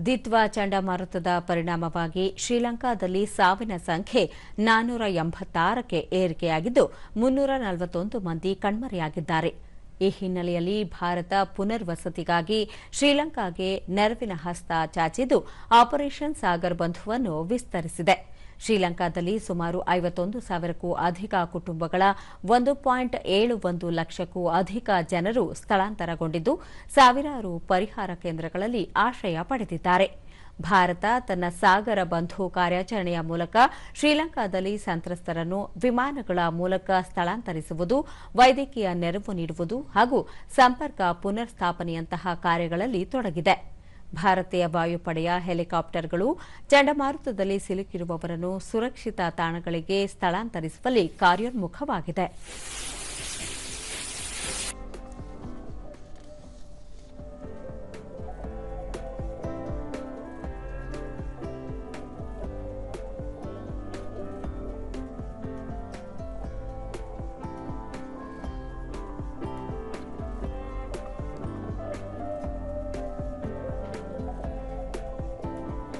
ದಿತ್ವಾ ಚಂಡಮಾರುತದ ಪರಿಣಾಮವಾಗಿ ಶ್ರೀಲಂಕಾದಲ್ಲಿ ಸಾವಿನ ಸಂಖ್ಯೆ 486ಕ್ಕೆ ಏರಿಕೆಯಾಗಿದ್ದು 341 ಮಂದಿ ಕಣ್ಮರೆಯಾಗಿದ್ದಾರೆ. ಈ ಹಿನ್ನೆಲೆಯಲ್ಲಿ ಭಾರತ ಪುನರ್ವಸತಿಗಾಗಿ ಶ್ರೀಲಂಕಾಗೆ ನೆರವಿನ ಹಸ್ತ ಚಾಚಿದ್ದು ಆಪರೇಷನ್ ಸಾಗರ್ ಬಂಧುವನ್ನು ವಿಸ್ತರಿಸಿದೆ. ಶ್ರೀಲಂಕಾದಲ್ಲಿ ಸುಮಾರು 51,000ಕ್ಕೂ ಅಧಿಕ ಕುಟುಂಬಗಳ 1.71 ಲಕ್ಷಕ್ಕೂ ಅಧಿಕ ಜನರು ಸ್ಥಳಾಂತರಗೊಂಡಿದ್ದು ಸಾವಿರಾರು ಪರಿಹಾರ ಕೇಂದ್ರಗಳಲ್ಲಿ ಆಶ್ರಯ ಪಡೆದಿದ್ದಾರೆ. ಭಾರತ ತನ್ನ ಸಾಗರ ಬಂಧು ಕಾರ್ಯಾಚರಣೆಯ ಮೂಲಕ ಶ್ರೀಲಂಕಾದಲ್ಲಿ ಸಂತ್ರಸ್ತರನ್ನು ವಿಮಾನಗಳ ಮೂಲಕ ಸ್ಥಳಾಂತರಿಸುವುದು, ವೈದ್ಯಕೀಯ ನೆರವು ನೀಡುವುದು ಹಾಗೂ ಸಂಪರ್ಕ ಪುನರ್ ಸ್ಥಾಪನೆಯಂತಹ ಕಾರ್ಯಗಳಲ್ಲಿ ತೊಡಗಿದೆ. ಭಾರತೀಯ ವಾಯುಪಡೆಯ ಹೆಲಿಕಾಪ್ಟರ್ಗಳು ಚಂಡಮಾರುತದಲ್ಲಿ ಸಿಲುಕಿರುವವರನ್ನು ಸುರಕ್ಷಿತ ತಾಣಗಳಿಗೆ ಸ್ಥಳಾಂತರಿಸುವಲ್ಲಿ ಕಾರ್ಯೋನ್ಮುಖವಾಗಿದೆ.